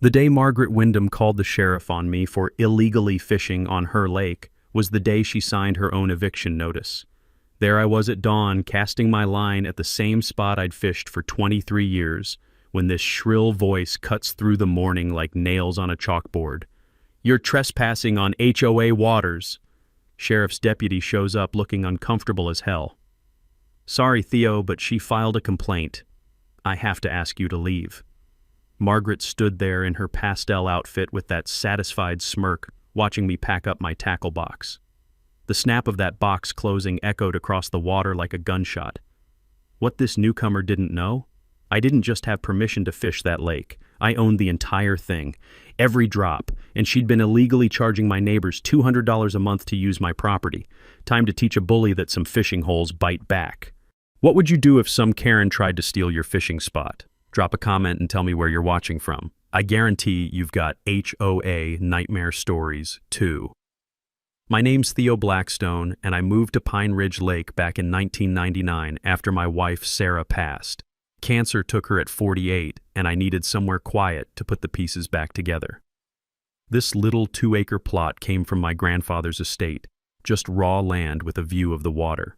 The day Margaret Wyndham called the sheriff on me for illegally fishing on her lake was the day she signed her own eviction notice. There I was at dawn, casting my line at the same spot I'd fished for 23 years, when this shrill voice cuts through the morning like nails on a chalkboard. "You're trespassing on HOA waters." Sheriff's deputy shows up looking uncomfortable as hell. "Sorry, Theo, but she filed a complaint. I have to ask you to leave." Margaret stood there in her pastel outfit with that satisfied smirk, watching me pack up my tackle box. The snap of that box closing echoed across the water like a gunshot. What this newcomer didn't know? I didn't just have permission to fish that lake. I owned the entire thing, every drop, and she'd been illegally charging my neighbors $200 a month to use my property. Time to teach a bully that some fishing holes bite back. What would you do if some Karen tried to steal your fishing spot? Drop a comment and tell me where you're watching from. I guarantee you've got HOA nightmare stories, too. My name's Theo Blackstone, and I moved to Pine Ridge Lake back in 1999 after my wife Sarah passed. Cancer took her at 48, and I needed somewhere quiet to put the pieces back together. This little 2-acre plot came from my grandfather's estate, just raw land with a view of the water.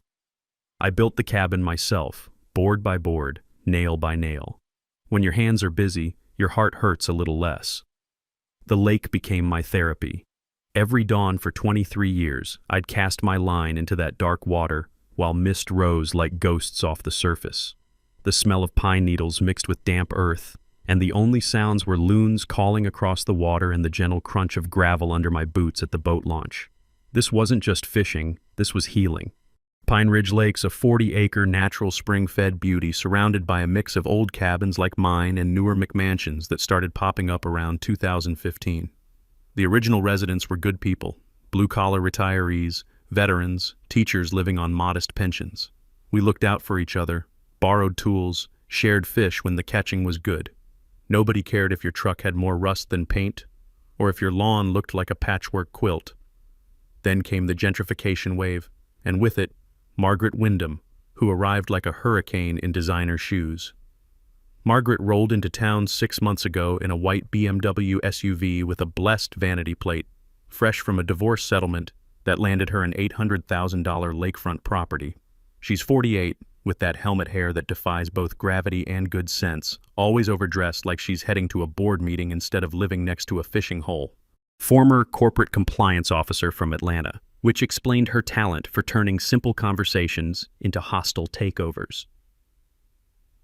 I built the cabin myself, board by board, nail by nail. When your hands are busy, your heart hurts a little less. The lake became my therapy. Every dawn for 23 years, I'd cast my line into that dark water while mist rose like ghosts off the surface. The smell of pine needles mixed with damp earth, and the only sounds were loons calling across the water and the gentle crunch of gravel under my boots at the boat launch. This wasn't just fishing, this was healing. Pine Ridge Lake's a 40-acre natural spring-fed beauty surrounded by a mix of old cabins like mine and newer McMansions that started popping up around 2015. The original residents were good people, blue-collar retirees, veterans, teachers living on modest pensions. We looked out for each other, borrowed tools, shared fish when the catching was good. Nobody cared if your truck had more rust than paint, or if your lawn looked like a patchwork quilt. Then came the gentrification wave, and with it, Margaret Wyndham, who arrived like a hurricane in designer shoes. Margaret rolled into town 6 months ago in a white BMW SUV with a blessed vanity plate, fresh from a divorce settlement that landed her an $800,000 lakefront property. She's 48, with that helmet hair that defies both gravity and good sense, always overdressed like she's heading to a board meeting instead of living next to a fishing hole. Former corporate compliance officer from Atlanta, which explained her talent for turning simple conversations into hostile takeovers.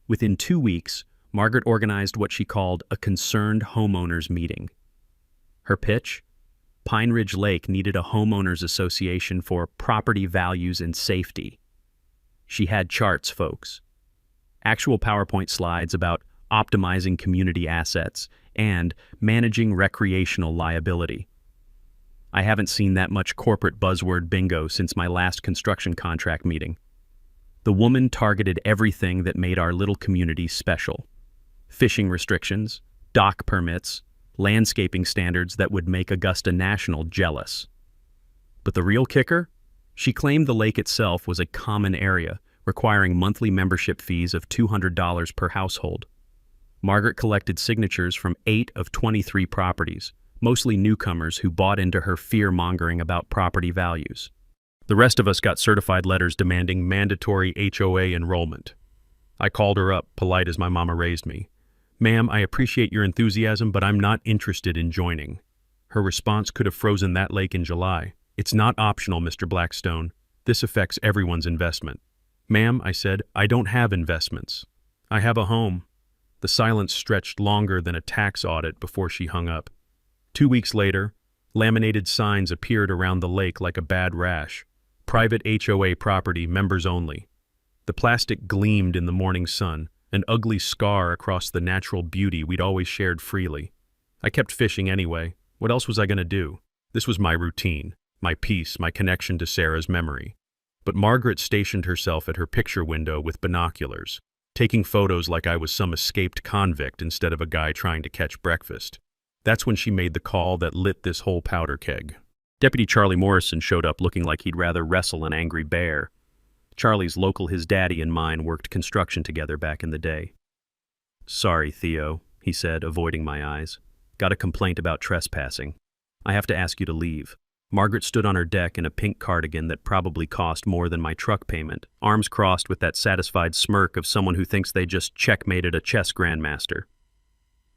Within 2 weeks, Margaret organized what she called a concerned homeowners meeting. Her pitch? Pine Ridge Lake needed a homeowners association for property values and safety. She had charts, folks. Actual PowerPoint slides about optimizing community assets and managing recreational liability. I haven't seen that much corporate buzzword bingo since my last construction contract meeting. The woman targeted everything that made our little community special. Fishing restrictions, dock permits, landscaping standards that would make Augusta National jealous. But the real kicker? She claimed the lake itself was a common area, requiring monthly membership fees of $200 per household. Margaret collected signatures from 8 of 23 properties, mostly newcomers who bought into her fear-mongering about property values. The rest of us got certified letters demanding mandatory HOA enrollment. I called her up, polite as my mama raised me. "Ma'am, I appreciate your enthusiasm, but I'm not interested in joining." Her response could have frozen that lake in July. "It's not optional, Mr. Blackstone. This affects everyone's investment." "Ma'am," I said, "I don't have investments. I have a home." The silence stretched longer than a tax audit before she hung up. 2 weeks later, laminated signs appeared around the lake like a bad rash. Private HOA property, members only. The plastic gleamed in the morning sun, an ugly scar across the natural beauty we'd always shared freely. I kept fishing anyway. What else was I going to do? This was my routine, my peace, my connection to Sarah's memory. But Margaret stationed herself at her picture window with binoculars, taking photos like I was some escaped convict instead of a guy trying to catch breakfast. That's when she made the call that lit this whole powder keg. Deputy Charlie Morrison showed up looking like he'd rather wrestle an angry bear. Charlie's local his daddy and mine worked construction together back in the day. "Sorry, Theo," he said, avoiding my eyes. Got a complaint about trespassing. I have to ask you to leave." Margaret stood on her deck in a pink cardigan that probably cost more than my truck payment, arms crossed with that satisfied smirk of someone who thinks they just checkmated a chess grandmaster.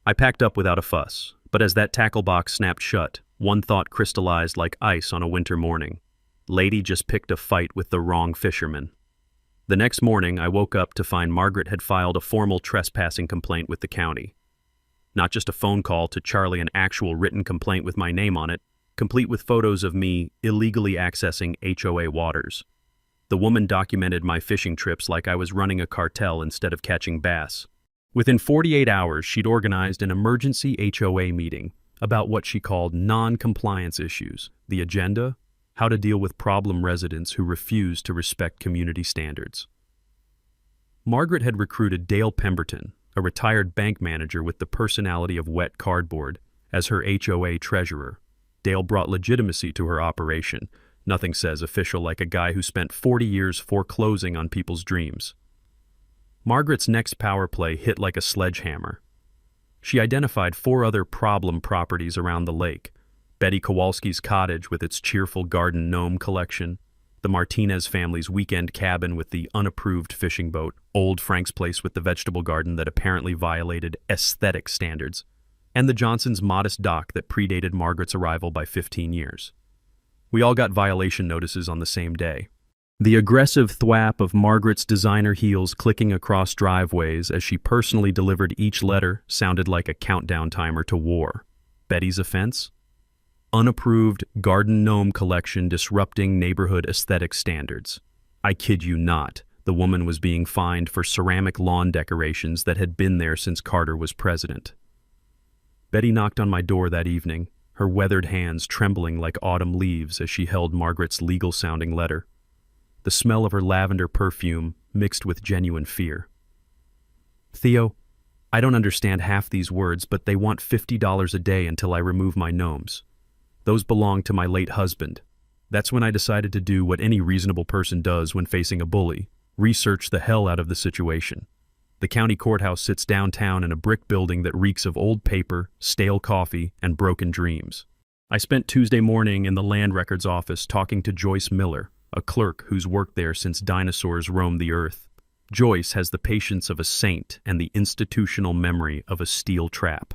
I packed up without a fuss, but as that tackle box snapped shut, one thought crystallized like ice on a winter morning. Lady just picked a fight with the wrong fisherman. The next morning, I woke up to find Margaret had filed a formal trespassing complaint with the county. Not just a phone call to Charlie, an actual written complaint with my name on it, complete with photos of me illegally accessing HOA waters. The woman documented my fishing trips like I was running a cartel instead of catching bass. Within 48 hours, she'd organized an emergency HOA meeting about what she called non-compliance issues, the agenda, how to deal with problem residents who refuse to respect community standards. Margaret had recruited Dale Pemberton, a retired bank manager with the personality of wet cardboard, as her HOA treasurer. Dale brought legitimacy to her operation. Nothing says official like a guy who spent 40 years foreclosing on people's dreams. Margaret's next power play hit like a sledgehammer. She identified 4 other problem properties around the lake: Betty Kowalski's cottage with its cheerful garden gnome collection, the Martinez family's weekend cabin with the unapproved fishing boat, old Frank's place with the vegetable garden that apparently violated aesthetic standards, and the Johnsons' modest dock that predated Margaret's arrival by 15 years. We all got violation notices on the same day. The aggressive thwap of Margaret's designer heels clicking across driveways as she personally delivered each letter sounded like a countdown timer to war. Betty's offense? Unapproved garden gnome collection disrupting neighborhood aesthetic standards. I kid you not, the woman was being fined for ceramic lawn decorations that had been there since Carter was president. Betty knocked on my door that evening, her weathered hands trembling like autumn leaves as she held Margaret's legal-sounding letter. The smell of her lavender perfume mixed with genuine fear. "Theo, I don't understand half these words, but they want $50 a day until I remove my gnomes. Those belong to my late husband." That's when I decided to do what any reasonable person does when facing a bully: research the hell out of the situation. The county courthouse sits downtown in a brick building that reeks of old paper, stale coffee, and broken dreams. I spent Tuesday morning in the land records office talking to Joyce Miller, a clerk who's worked there since dinosaurs roamed the earth. Joyce has the patience of a saint and the institutional memory of a steel trap.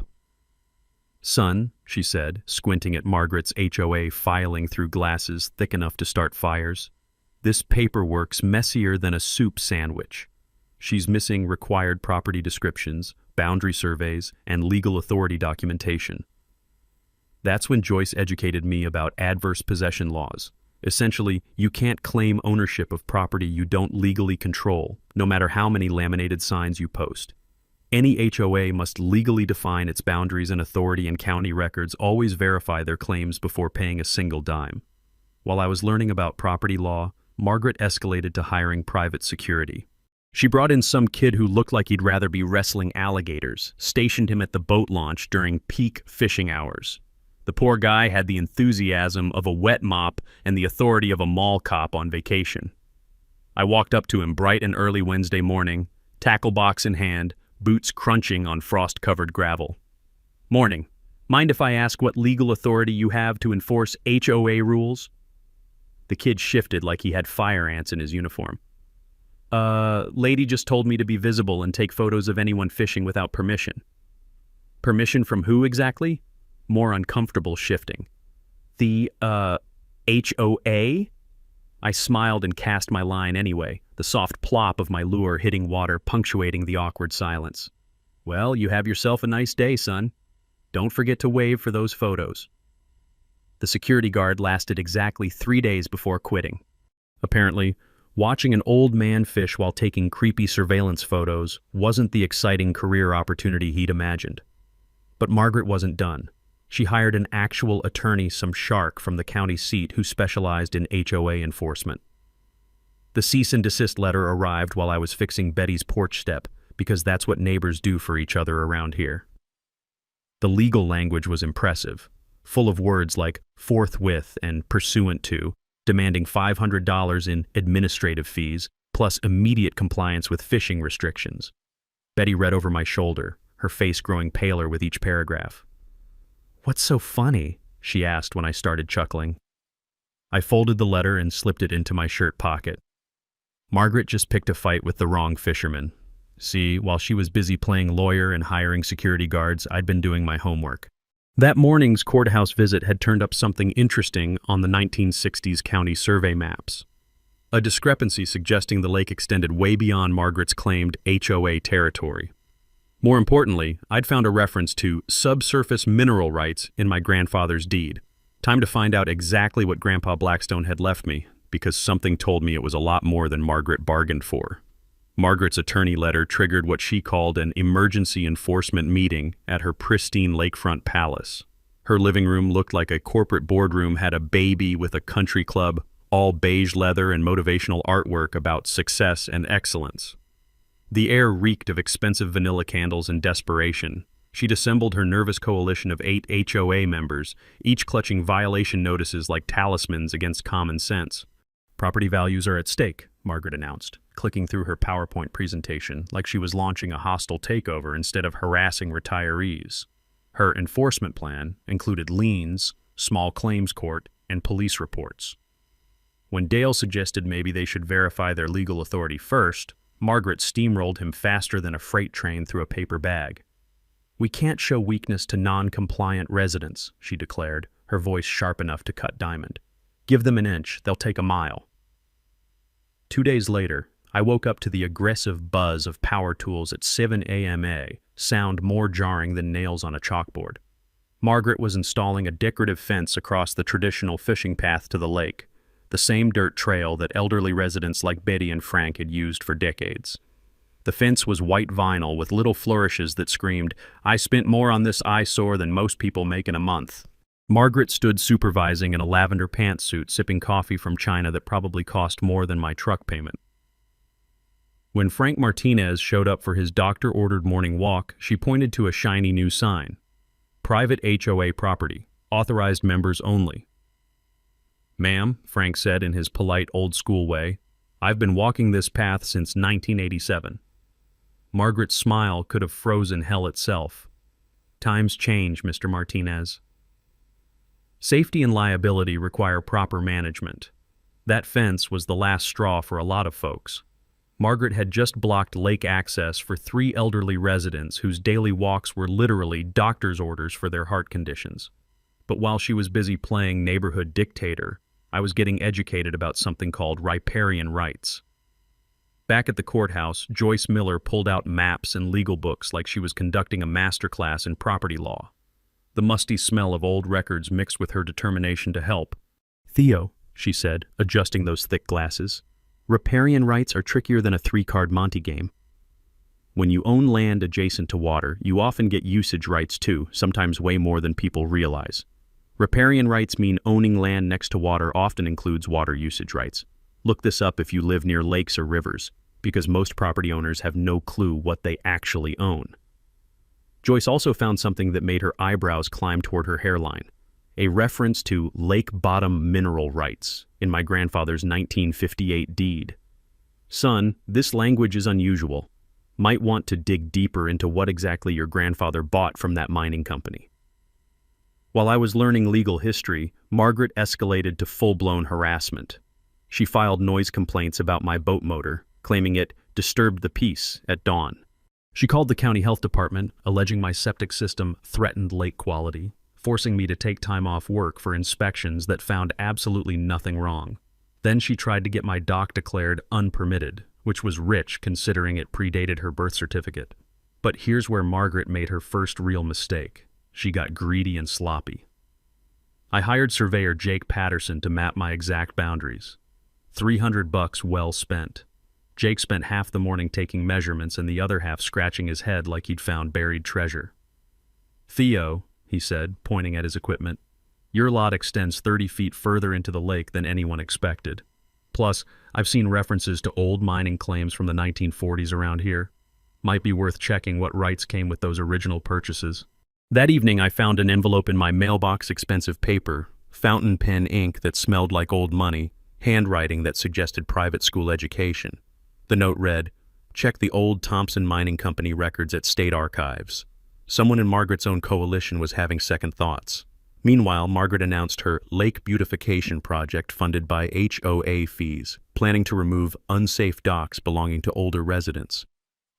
"Son," she said, squinting at Margaret's HOA filing through glasses thick enough to start fires, "this paperwork's messier than a soup sandwich." She's missing required property descriptions, boundary surveys, and legal authority documentation. That's when Joyce educated me about adverse possession laws. Essentially, you can't claim ownership of property you don't legally control, no matter how many laminated signs you post. Any HOA must legally define its boundaries, and authority and county records always verify their claims before paying a single dime. While I was learning about property law, Margaret escalated to hiring private security. She brought in some kid who looked like he'd rather be wrestling alligators, stationed him at the boat launch during peak fishing hours. The poor guy had the enthusiasm of a wet mop and the authority of a mall cop on vacation. I walked up to him bright and early Wednesday morning, tackle box in hand, boots crunching on frost-covered gravel. "Morning. Mind if I ask what legal authority you have to enforce HOA rules?" The kid shifted like he had fire ants in his uniform. Lady just told me to be visible and take photos of anyone fishing without permission." "Permission from who exactly?" More uncomfortable shifting. "The, HOA?" I smiled and cast my line anyway, the soft plop of my lure hitting water punctuating the awkward silence. "Well, you have yourself a nice day, son. Don't forget to wave for those photos." The security guard lasted exactly 3 days before quitting. Apparently, watching an old man fish while taking creepy surveillance photos wasn't the exciting career opportunity he'd imagined. But Margaret wasn't done. She hired an actual attorney, some shark from the county seat who specialized in HOA enforcement. The cease and desist letter arrived while I was fixing Betty's porch step, because that's what neighbors do for each other around here. The legal language was impressive, full of words like forthwith and pursuant to, demanding $500 in administrative fees, plus immediate compliance with fishing restrictions. Betty read over my shoulder, her face growing paler with each paragraph. "What's so funny?" she asked when I started chuckling. I folded the letter and slipped it into my shirt pocket. Margaret just picked a fight with the wrong fisherman. See, while she was busy playing lawyer and hiring security guards, I'd been doing my homework. That morning's courthouse visit had turned up something interesting on the 1960s county survey maps. A discrepancy suggesting the lake extended way beyond Margaret's claimed HOA territory. More importantly, I'd found a reference to subsurface mineral rights in my grandfather's deed. Time to find out exactly what Grandpa Blackstone had left me, because something told me it was a lot more than Margaret bargained for. Margaret's attorney letter triggered what she called an emergency enforcement meeting at her pristine lakefront palace. Her living room looked like a corporate boardroom had a baby with a country club, all beige leather and motivational artwork about success and excellence. The air reeked of expensive vanilla candles and desperation. She'd assembled her nervous coalition of 8 HOA members, each clutching violation notices like talismans against common sense. "Property values are at stake," Margaret announced, clicking through her PowerPoint presentation like she was launching a hostile takeover instead of harassing retirees. Her enforcement plan included liens, small claims court, and police reports. When Dale suggested maybe they should verify their legal authority first, Margaret steamrolled him faster than a freight train through a paper bag. "We can't show weakness to non-compliant residents," she declared, her voice sharp enough to cut diamond. "Give them an inch, they'll take a mile." 2 days later, I woke up to the aggressive buzz of power tools at 7 a.m. sound more jarring than nails on a chalkboard. Margaret was installing a decorative fence across the traditional fishing path to the lake, the same dirt trail that elderly residents like Betty and Frank had used for decades. The fence was white vinyl with little flourishes that screamed, "I spent more on this eyesore than most people make in a month." Margaret stood supervising in a lavender pantsuit, sipping coffee from China that probably cost more than my truck payment. When Frank Martinez showed up for his doctor-ordered morning walk, she pointed to a shiny new sign. "Private HOA property. Authorized members only." "Ma'am," Frank said in his polite old-school way, "I've been walking this path since 1987. Margaret's smile could have frozen hell itself. "Times change, Mr. Martinez." Safety and liability require proper management. That fence was the last straw for a lot of folks. Margaret had just blocked lake access for 3 elderly residents whose daily walks were literally doctor's orders for their heart conditions. But while she was busy playing neighborhood dictator, I was getting educated about something called riparian rights. Back at the courthouse, Joyce Miller pulled out maps and legal books like she was conducting a masterclass in property law. The musty smell of old records mixed with her determination to help. "Theo," she said, adjusting those thick glasses, "riparian rights are trickier than a 3-card Monte game. When you own land adjacent to water, you often get usage rights too, sometimes way more than people realize. Riparian rights mean owning land next to water often includes water usage rights. Look this up if you live near lakes or rivers, because most property owners have no clue what they actually own." Joyce also found something that made her eyebrows climb toward her hairline, a reference to lake bottom mineral rights in my grandfather's 1958 deed. "Son, this language is unusual. Might want to dig deeper into what exactly your grandfather bought from that mining company." While I was learning legal history, Margaret escalated to full-blown harassment. She filed noise complaints about my boat motor, claiming it disturbed the peace at dawn. She called the county health department, alleging my septic system threatened lake quality, forcing me to take time off work for inspections that found absolutely nothing wrong. Then she tried to get my dock declared unpermitted, which was rich considering it predated her birth certificate. But here's where Margaret made her first real mistake. She got greedy and sloppy. I hired surveyor Jake Patterson to map my exact boundaries. $300 well spent. Jake spent half the morning taking measurements and the other half scratching his head like he'd found buried treasure. "Theo," he said, pointing at his equipment, "your lot extends 30 feet further into the lake than anyone expected. Plus, I've seen references to old mining claims from the 1940s around here. Might be worth checking what rights came with those original purchases." That evening, I found an envelope in my mailbox, expensive paper, fountain pen ink that smelled like old money, handwriting that suggested private school education. The note read, "Check the old Thompson Mining Company records at State Archives. Someone in Margaret's own coalition was having second thoughts. Meanwhile, Margaret announced her lake beautification project funded by HOA fees, planning to remove unsafe docks belonging to older residents.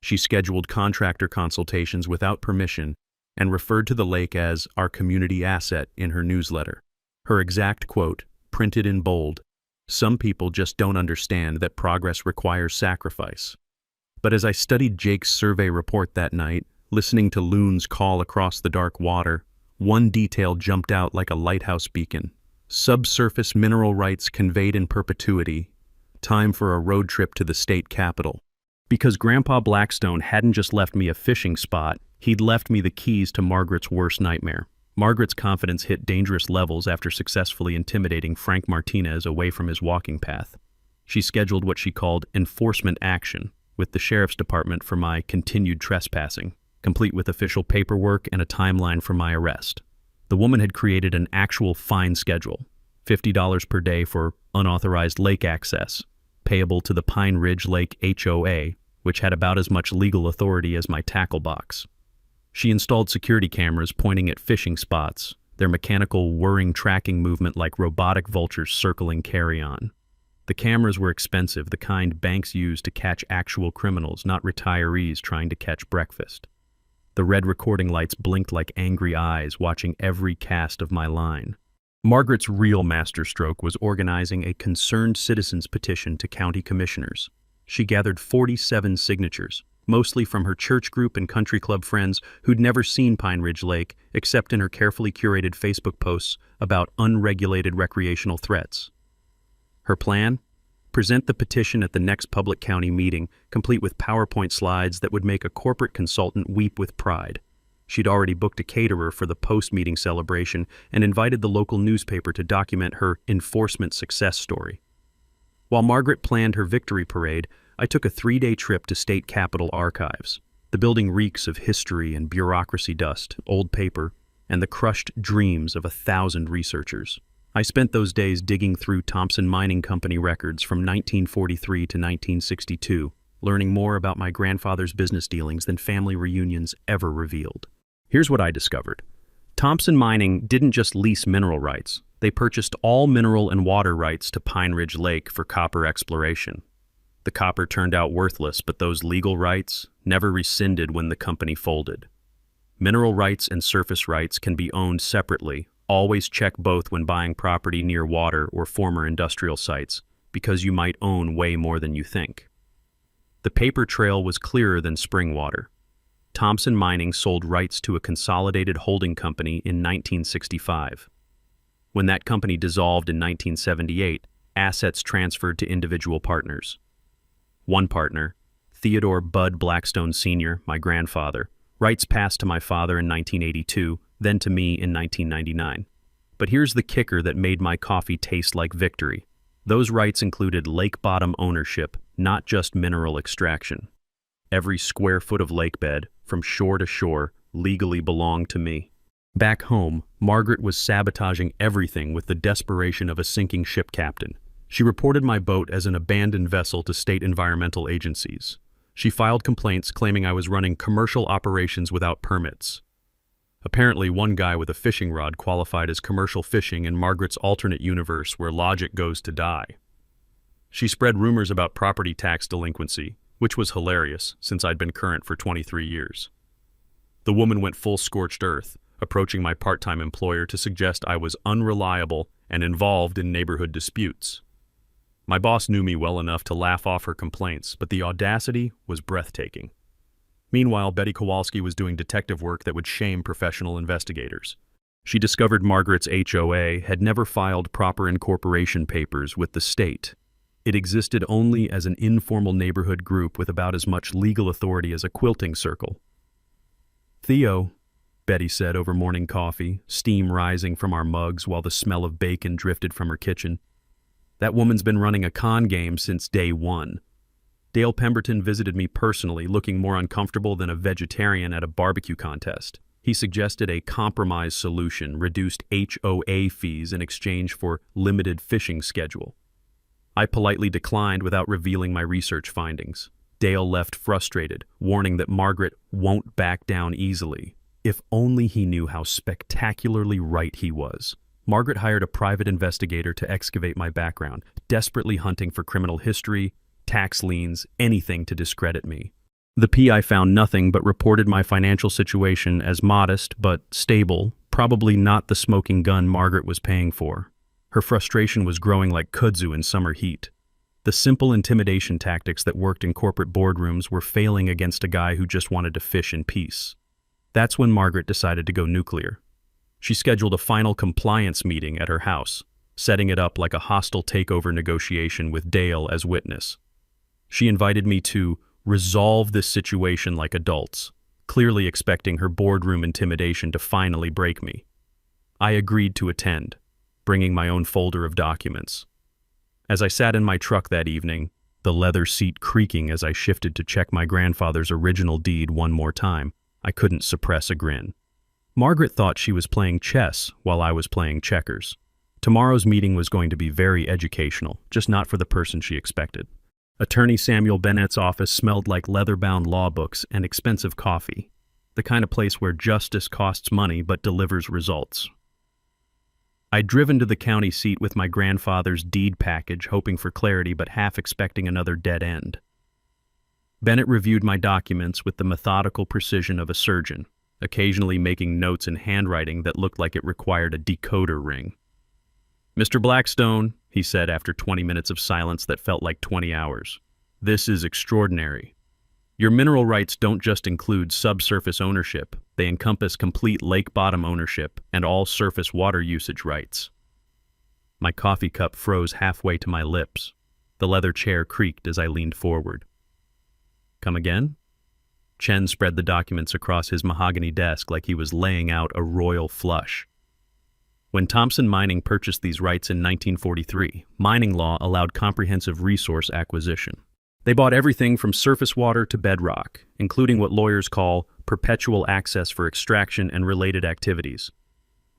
She scheduled contractor consultations without permission and referred to the lake as our community asset in her newsletter. Her exact quote, printed in bold, "Some people just don't understand that progress requires sacrifice." But as I studied Jake's survey report that night, listening to loons call across the dark water, one detail jumped out like a lighthouse beacon. Subsurface mineral rights conveyed in perpetuity. Time for a road trip to the state capitol. Because Grandpa Blackstone hadn't just left me a fishing spot, he'd left me the keys to Margaret's worst nightmare. Margaret's confidence hit dangerous levels after successfully intimidating Frank Martinez away from his walking path. She scheduled what she called enforcement action with the sheriff's department for my continued trespassing, complete with official paperwork and a timeline for my arrest. The woman had created an actual fine schedule, $50 per day for unauthorized lake access, payable to the Pine Ridge Lake HOA, which had about as much legal authority as my tackle box. She installed security cameras pointing at fishing spots, their mechanical whirring tracking movement like robotic vultures circling carry-on. The cameras were expensive, the kind banks use to catch actual criminals, not retirees trying to catch breakfast. The red recording lights blinked like angry eyes, watching every cast of my line. Margaret's real masterstroke was organizing a concerned citizens petition to county commissioners. She gathered 47 signatures, mostly from her church group and country club friends who'd never seen Pine Ridge Lake except in her carefully curated Facebook posts about unregulated recreational threats. Her plan? Present the petition at the next public county meeting, complete with PowerPoint slides that would make a corporate consultant weep with pride. She'd already booked a caterer for the post-meeting celebration and invited the local newspaper to document her enforcement success story. While Margaret planned her victory parade, I took a 3-day trip to State Capitol archives. The building reeks of history and bureaucracy dust, old paper, and the crushed dreams of 1,000 researchers. I spent those days digging through Thompson Mining Company records from 1943 to 1962, learning more about my grandfather's business dealings than family reunions ever revealed. Here's what I discovered. Thompson Mining didn't just lease mineral rights. They purchased all mineral and water rights to Pine Ridge Lake for copper exploration. The copper turned out worthless, but those legal rights never rescinded when the company folded. Mineral rights and surface rights can be owned separately. Always check both when buying property near water or former industrial sites, because you might own way more than you think. The paper trail was clearer than spring water. Thompson Mining sold rights to a consolidated holding company in 1965. When that company dissolved in 1978, assets transferred to individual partners. One partner, Theodore Bud Blackstone Sr., my grandfather, rights passed to my father in 1982, then to me in 1999. But here's the kicker that made my coffee taste like victory. Those rights included lake bottom ownership, not just mineral extraction. Every square foot of lake bed, from shore to shore, legally belonged to me. Back home, Margaret was sabotaging everything with the desperation of a sinking ship captain. She reported my boat as an abandoned vessel to state environmental agencies. She filed complaints claiming I was running commercial operations without permits. Apparently, one guy with a fishing rod qualified as commercial fishing in Margaret's alternate universe where logic goes to die. She spread rumors about property tax delinquency, which was hilarious since I'd been current for 23 years. The woman went full scorched earth, approaching my part-time employer to suggest I was unreliable and involved in neighborhood disputes. My boss knew me well enough to laugh off her complaints, but the audacity was breathtaking. Meanwhile, Betty Kowalski was doing detective work that would shame professional investigators. She discovered Margaret's HOA had never filed proper incorporation papers with the state. It existed only as an informal neighborhood group with about as much legal authority as a quilting circle. "Theo," Betty said over morning coffee, steam rising from our mugs while the smell of bacon drifted from her kitchen. "That woman's been running a con game since day one. Dale Pemberton visited me personally, looking more uncomfortable than a vegetarian at a barbecue contest. He suggested a compromise solution, reduced HOA fees in exchange for limited fishing schedule. I politely declined without revealing my research findings. Dale left frustrated, warning that Margaret won't back down easily. If only he knew how spectacularly right he was. Margaret hired a private investigator to excavate my background, desperately hunting for criminal history, tax liens, anything to discredit me. The PI found nothing but reported my financial situation as modest but stable, probably not the smoking gun Margaret was paying for. Her frustration was growing like kudzu in summer heat. The simple intimidation tactics that worked in corporate boardrooms were failing against a guy who just wanted to fish in peace. That's when Margaret decided to go nuclear. She scheduled a final compliance meeting at her house, setting it up like a hostile takeover negotiation with Dale as witness. She invited me to resolve this situation like adults, clearly expecting her boardroom intimidation to finally break me. I agreed to attend, bringing my own folder of documents. As I sat in my truck that evening, the leather seat creaking as I shifted to check my grandfather's original deed one more time, I couldn't suppress a grin. Margaret thought she was playing chess while I was playing checkers. Tomorrow's meeting was going to be very educational, just not for the person she expected. Attorney Samuel Bennett's office smelled like leather-bound law books and expensive coffee, the kind of place where justice costs money but delivers results. I'd driven to the county seat with my grandfather's deed package, hoping for clarity but half expecting another dead end. Bennett reviewed my documents with the methodical precision of a surgeon, occasionally making notes in handwriting that looked like it required a decoder ring. "Mr. Blackstone," he said after 20 minutes of silence that felt like 20 hours, "this is extraordinary. Your mineral rights don't just include subsurface ownership, they encompass complete lake bottom ownership and all surface water usage rights." My coffee cup froze halfway to my lips. The leather chair creaked as I leaned forward. "Come again?" Chen spread the documents across his mahogany desk like he was laying out a royal flush. When Thompson Mining purchased these rights in 1943, mining law allowed comprehensive resource acquisition. They bought everything from surface water to bedrock, including what lawyers call perpetual access for extraction and related activities.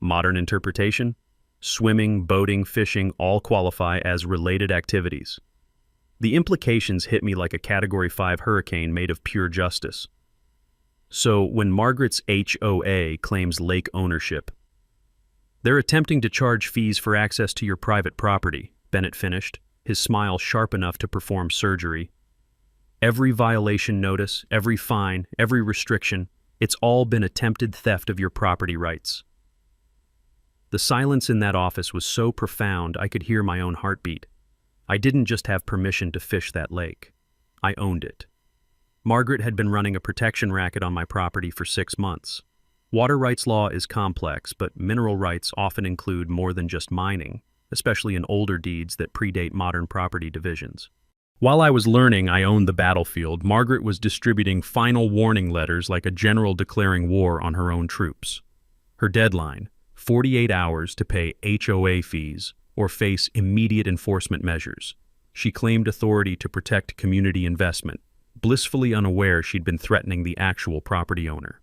Modern interpretation? Swimming, boating, fishing all qualify as related activities. The implications hit me like a Category 5 hurricane made of pure justice. So when Margaret's HOA claims lake ownership, they're attempting to charge fees for access to your private property, Bennett finished, his smile sharp enough to perform surgery. Every violation notice, every fine, every restriction, it's all been attempted theft of your property rights. The silence in that office was so profound I could hear my own heartbeat. I didn't just have permission to fish that lake. I owned it. Margaret had been running a protection racket on my property for 6 months. Water rights law is complex, but mineral rights often include more than just mining, especially in older deeds that predate modern property divisions. While I was learning I owned the battlefield, Margaret was distributing final warning letters like a general declaring war on her own troops. Her deadline, 48 hours to pay HOA fees or face immediate enforcement measures. She claimed authority to protect community investment, blissfully unaware she'd been threatening the actual property owner.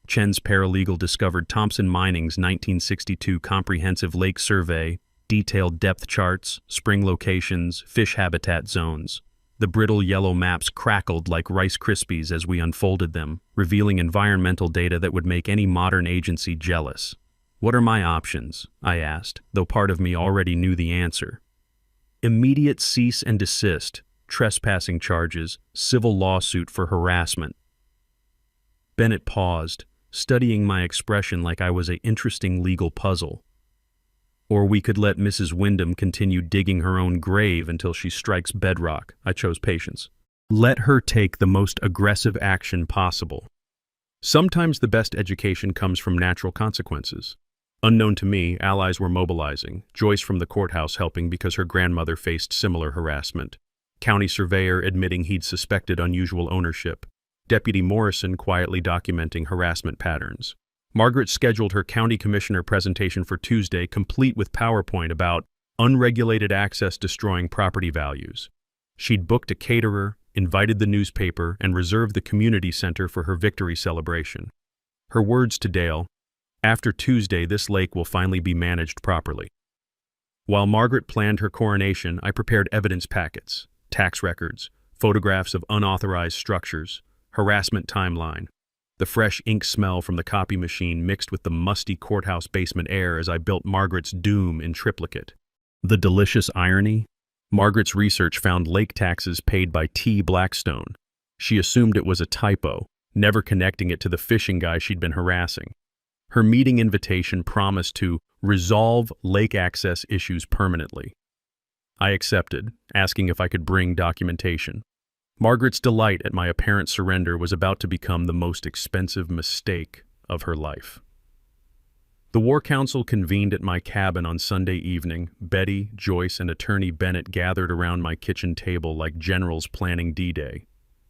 Chen's paralegal discovered Thompson Mining's 1962 comprehensive lake survey, detailed depth charts, spring locations, fish habitat zones. The brittle yellow maps crackled like Rice Krispies as we unfolded them, revealing environmental data that would make any modern agency jealous. "What are my options?" I asked, though part of me already knew the answer. "Immediate cease and desist, trespassing charges, civil lawsuit for harassment." Bennett paused, studying my expression like I was an interesting legal puzzle. "Or we could let Mrs. Wyndham continue digging her own grave until she strikes bedrock." I chose patience. "Let her take the most aggressive action possible." Sometimes the best education comes from natural consequences. Unknown to me, allies were mobilizing, Joyce from the courthouse helping because her grandmother faced similar harassment, county surveyor admitting he'd suspected unusual ownership, Deputy Morrison quietly documenting harassment patterns. Margaret scheduled her county commissioner presentation for Tuesday, complete with PowerPoint about unregulated access destroying property values. She'd booked a caterer, invited the newspaper, and reserved the community center for her victory celebration. Her words to Dale, "After Tuesday, this lake will finally be managed properly." While Margaret planned her coronation, I prepared evidence packets, tax records, photographs of unauthorized structures, harassment timeline. The fresh ink smell from the copy machine mixed with the musty courthouse basement air as I built Margaret's doom in triplicate. The delicious irony? Margaret's research found lake taxes paid by T. Blackstone. She assumed it was a typo, never connecting it to the fishing guy she'd been harassing. Her meeting invitation promised to resolve lake access issues permanently. I accepted, asking if I could bring documentation. Margaret's delight at my apparent surrender was about to become the most expensive mistake of her life. The War Council convened at my cabin on Sunday evening. Betty, Joyce, and Attorney Bennett gathered around my kitchen table like generals planning D-Day.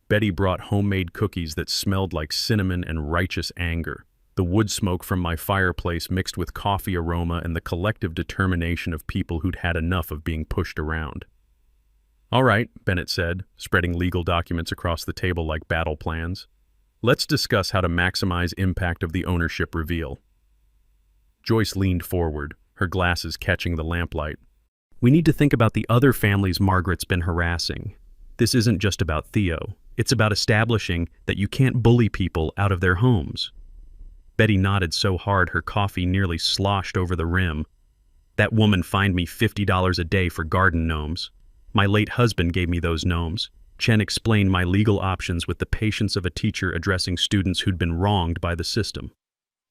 Betty brought homemade cookies that smelled like cinnamon and righteous anger. The wood smoke from my fireplace mixed with coffee aroma and the collective determination of people who'd had enough of being pushed around. "All right," Bennett said, spreading legal documents across the table like battle plans. "Let's discuss how to maximize impact of the ownership reveal." Joyce leaned forward, her glasses catching the lamplight. "We need to think about the other families Margaret's been harassing. This isn't just about Theo. It's about establishing that you can't bully people out of their homes." Betty nodded so hard her coffee nearly sloshed over the rim. "That woman fined me $50 a day for garden gnomes. My late husband gave me those gnomes." Chen explained my legal options with the patience of a teacher addressing students who'd been wronged by the system.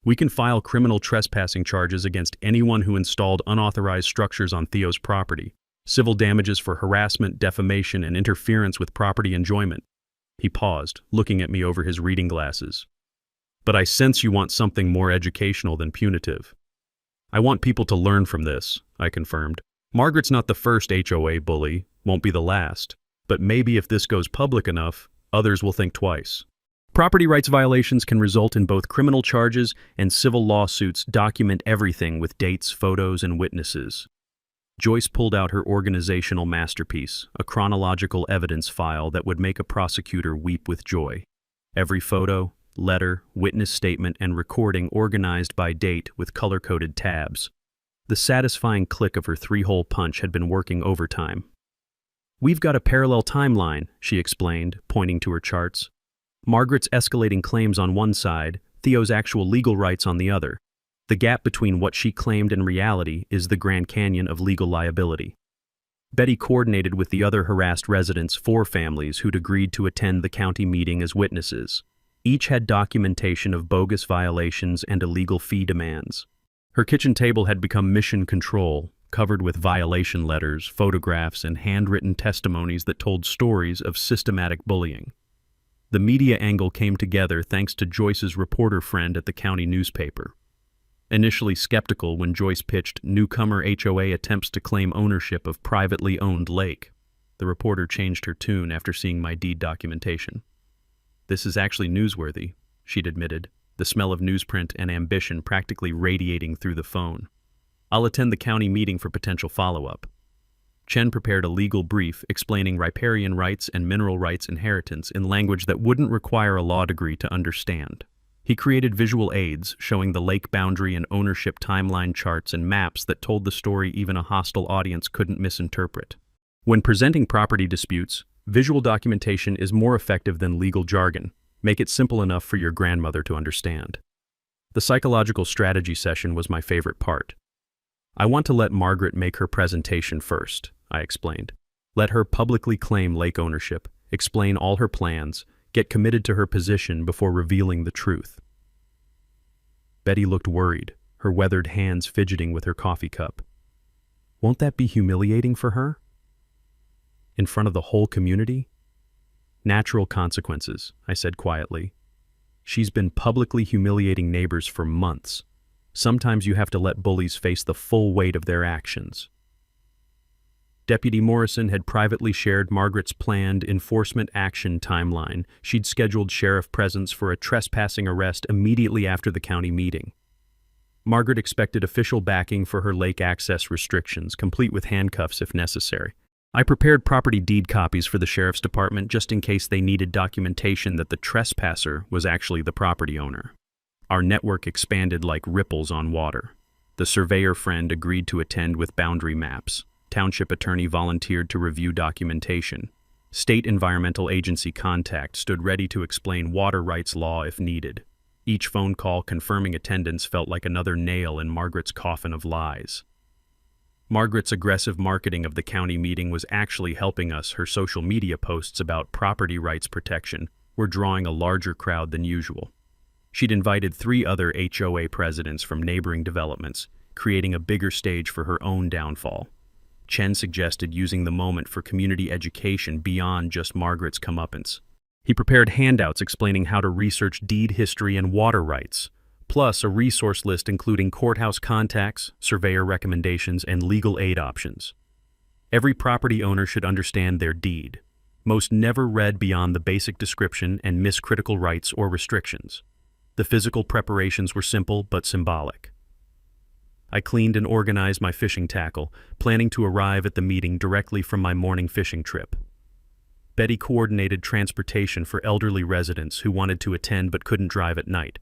"We can file criminal trespassing charges against anyone who installed unauthorized structures on Theo's property, civil damages for harassment, defamation, and interference with property enjoyment." He paused, looking at me over his reading glasses. "But I sense you want something more educational than punitive." "I want people to learn from this," I confirmed. "Margaret's not the first HOA bully, won't be the last, but maybe if this goes public enough, others will think twice." Property rights violations can result in both criminal charges and civil lawsuits. Document everything with dates, photos, and witnesses. Joyce pulled out her organizational masterpiece, a chronological evidence file that would make a prosecutor weep with joy. Every photo, letter, witness statement, and recording organized by date with color-coded tabs. The satisfying click of her three-hole punch had been working overtime. "We've got a parallel timeline," she explained, pointing to her charts. "Margaret's escalating claims on one side, Theo's actual legal rights on the other. The gap between what she claimed and reality is the Grand Canyon of legal liability." Betty coordinated with the other harassed residents, 4 families who'd agreed to attend the county meeting as witnesses. Each had documentation of bogus violations and illegal fee demands. Her kitchen table had become mission control, covered with violation letters, photographs, and handwritten testimonies that told stories of systematic bullying. The media angle came together thanks to Joyce's reporter friend at the county newspaper. Initially skeptical when Joyce pitched newcomer HOA attempts to claim ownership of privately owned lake, the reporter changed her tune after seeing my deed documentation. "This is actually newsworthy," she'd admitted, the smell of newsprint and ambition practically radiating through the phone. "I'll attend the county meeting for potential follow-up." Chen prepared a legal brief explaining riparian rights and mineral rights inheritance in language that wouldn't require a law degree to understand. He created visual aids showing the lake boundary and ownership timeline charts and maps that told the story even a hostile audience couldn't misinterpret. When presenting property disputes, visual documentation is more effective than legal jargon. Make it simple enough for your grandmother to understand. The psychological strategy session was my favorite part. "I want to let Margaret make her presentation first," I explained. "Let her publicly claim lake ownership, explain all her plans, get committed to her position before revealing the truth." Betty looked worried, her weathered hands fidgeting with her coffee cup. "Won't that be humiliating for her? In front of the whole community?" "Natural consequences," I said quietly. "She's been publicly humiliating neighbors for months. Sometimes you have to let bullies face the full weight of their actions." Deputy Morrison had privately shared Margaret's planned enforcement action timeline. She'd scheduled sheriff presence for a trespassing arrest immediately after the county meeting. Margaret expected official backing for her lake access restrictions, complete with handcuffs if necessary. I prepared property deed copies for the sheriff's department just in case they needed documentation that the trespasser was actually the property owner. Our network expanded like ripples on water. The surveyor friend agreed to attend with boundary maps. Township attorney volunteered to review documentation. State Environmental Agency contact stood ready to explain water rights law if needed. Each phone call confirming attendance felt like another nail in Margaret's coffin of lies. Margaret's aggressive marketing of the county meeting was actually helping us. Her social media posts about property rights protection were drawing a larger crowd than usual. She'd invited 3 other HOA presidents from neighboring developments, creating a bigger stage for her own downfall. Chen suggested using the moment for community education beyond just Margaret's comeuppance. He prepared handouts explaining how to research deed history and water rights, plus a resource list including courthouse contacts, surveyor recommendations, and legal aid options. Every property owner should understand their deed. Most never read beyond the basic description and miss critical rights or restrictions. The physical preparations were simple but symbolic. I cleaned and organized my fishing tackle, planning to arrive at the meeting directly from my morning fishing trip. Betty coordinated transportation for elderly residents who wanted to attend but couldn't drive at night.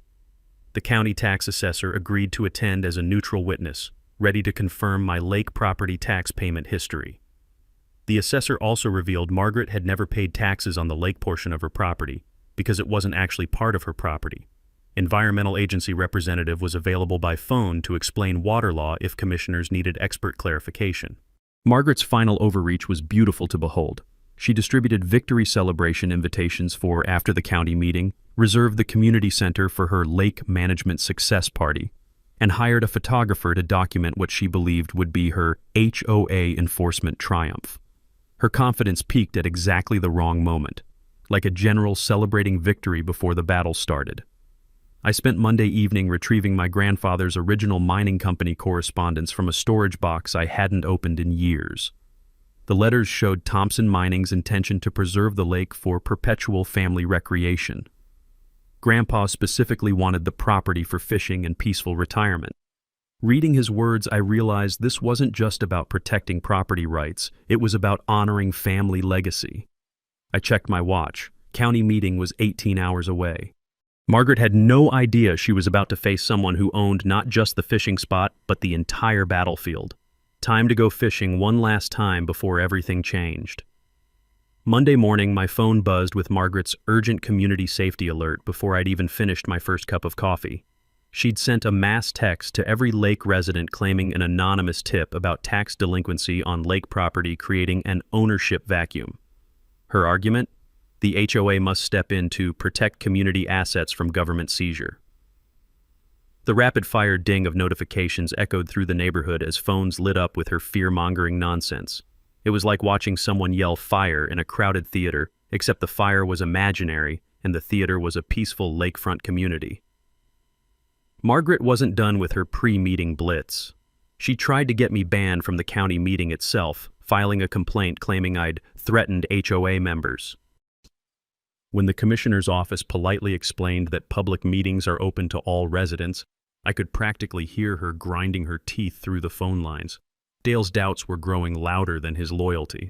The county tax assessor agreed to attend as a neutral witness, ready to confirm my lake property tax payment history. The assessor also revealed Margaret had never paid taxes on the lake portion of her property because it wasn't actually part of her property. Environmental agency representative was available by phone to explain water law if commissioners needed expert clarification. Margaret's final overreach was beautiful to behold. She distributed victory celebration invitations for after the county meeting, reserved the community center for her lake management success party, and hired a photographer to document what she believed would be her HOA enforcement triumph. Her confidence peaked at exactly the wrong moment, like a general celebrating victory before the battle started. I spent Monday evening retrieving my grandfather's original mining company correspondence from a storage box I hadn't opened in years. The letters showed Thompson Mining's intention to preserve the lake for perpetual family recreation. Grandpa specifically wanted the property for fishing and peaceful retirement. Reading his words, I realized this wasn't just about protecting property rights, it was about honoring family legacy. I checked my watch. County meeting was 18 hours away. Margaret had no idea she was about to face someone who owned not just the fishing spot, but the entire battlefield. Time to go fishing one last time before everything changed. Monday morning, my phone buzzed with Margaret's urgent community safety alert before I'd even finished my first cup of coffee. She'd sent a mass text to every lake resident claiming an anonymous tip about tax delinquency on lake property, creating an ownership vacuum. Her argument? The HOA must step in to protect community assets from government seizure. The rapid-fire ding of notifications echoed through the neighborhood as phones lit up with her fear-mongering nonsense. It was like watching someone yell fire in a crowded theater, except the fire was imaginary and the theater was a peaceful lakefront community. Margaret wasn't done with her pre-meeting blitz. She tried to get me banned from the county meeting itself, filing a complaint claiming I'd threatened HOA members. When the commissioner's office politely explained that public meetings are open to all residents, I could practically hear her grinding her teeth through the phone lines. Dale's doubts were growing louder than his loyalty.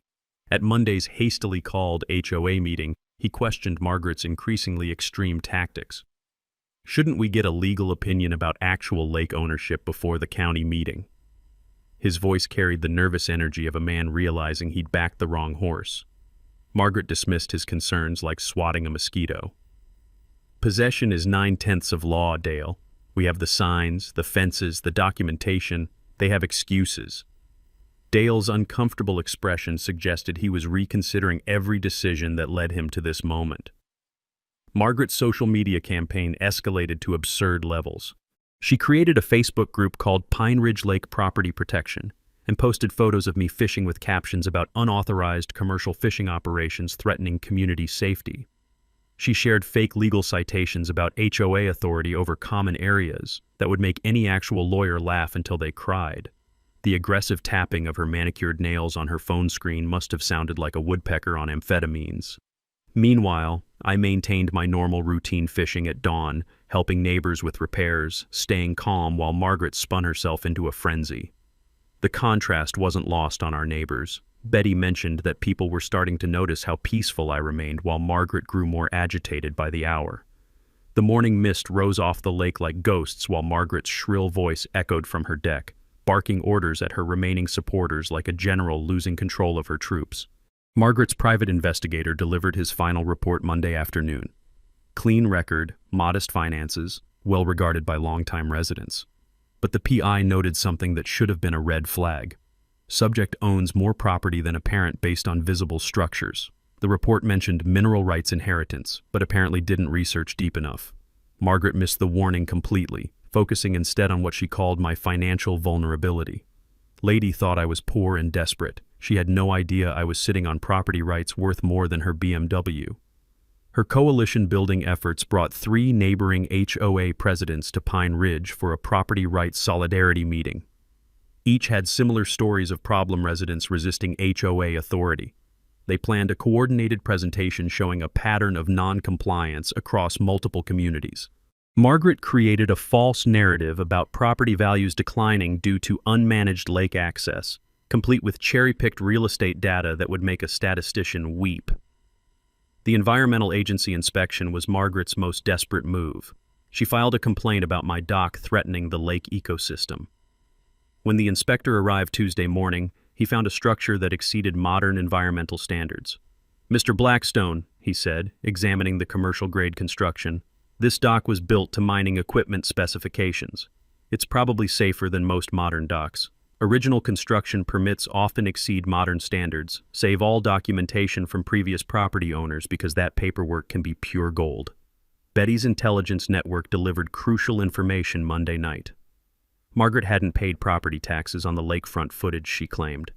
At Monday's hastily called HOA meeting, he questioned Margaret's increasingly extreme tactics. Shouldn't we get a legal opinion about actual lake ownership before the county meeting? His voice carried the nervous energy of a man realizing he'd backed the wrong horse. Margaret dismissed his concerns like swatting a mosquito. Possession is 9/10 of law, Dale. We have the signs, the fences, the documentation. They have excuses. Dale's uncomfortable expression suggested he was reconsidering every decision that led him to this moment. Margaret's social media campaign escalated to absurd levels. She created a Facebook group called Pine Ridge Lake Property Protection and posted photos of me fishing with captions about unauthorized commercial fishing operations threatening community safety. She shared fake legal citations about HOA authority over common areas that would make any actual lawyer laugh until they cried. The aggressive tapping of her manicured nails on her phone screen must have sounded like a woodpecker on amphetamines. Meanwhile, I maintained my normal routine fishing at dawn, helping neighbors with repairs, staying calm while Margaret spun herself into a frenzy. The contrast wasn't lost on our neighbors. Betty mentioned that people were starting to notice how peaceful I remained while Margaret grew more agitated by the hour. The morning mist rose off the lake like ghosts while Margaret's shrill voice echoed from her deck, barking orders at her remaining supporters like a general losing control of her troops. Margaret's private investigator delivered his final report Monday afternoon. Clean record, modest finances, well regarded by longtime residents. But the PI noted something that should have been a red flag. Subject owns more property than apparent based on visible structures. The report mentioned mineral rights inheritance, but apparently didn't research deep enough. Margaret missed the warning completely, focusing instead on what she called my financial vulnerability. Lady thought I was poor and desperate. She had no idea I was sitting on property rights worth more than her BMW. Her coalition-building efforts brought 3 neighboring HOA presidents to Pine Ridge for a property rights solidarity meeting. Each had similar stories of problem residents resisting HOA authority. They planned a coordinated presentation showing a pattern of non-compliance across multiple communities. Margaret created a false narrative about property values declining due to unmanaged lake access, complete with cherry-picked real estate data that would make a statistician weep. The environmental agency inspection was Margaret's most desperate move. She filed a complaint about my dock threatening the lake ecosystem. When the inspector arrived Tuesday morning, he found a structure that exceeded modern environmental standards. "Mr. Blackstone," he said, examining the commercial-grade construction, "this dock was built to mining equipment specifications. It's probably safer than most modern docks. Original construction permits often exceed modern standards. Save all documentation from previous property owners because that paperwork can be pure gold." Betty's intelligence network delivered crucial information Monday night. Margaret hadn't paid property taxes on the lakefront footage she claimed.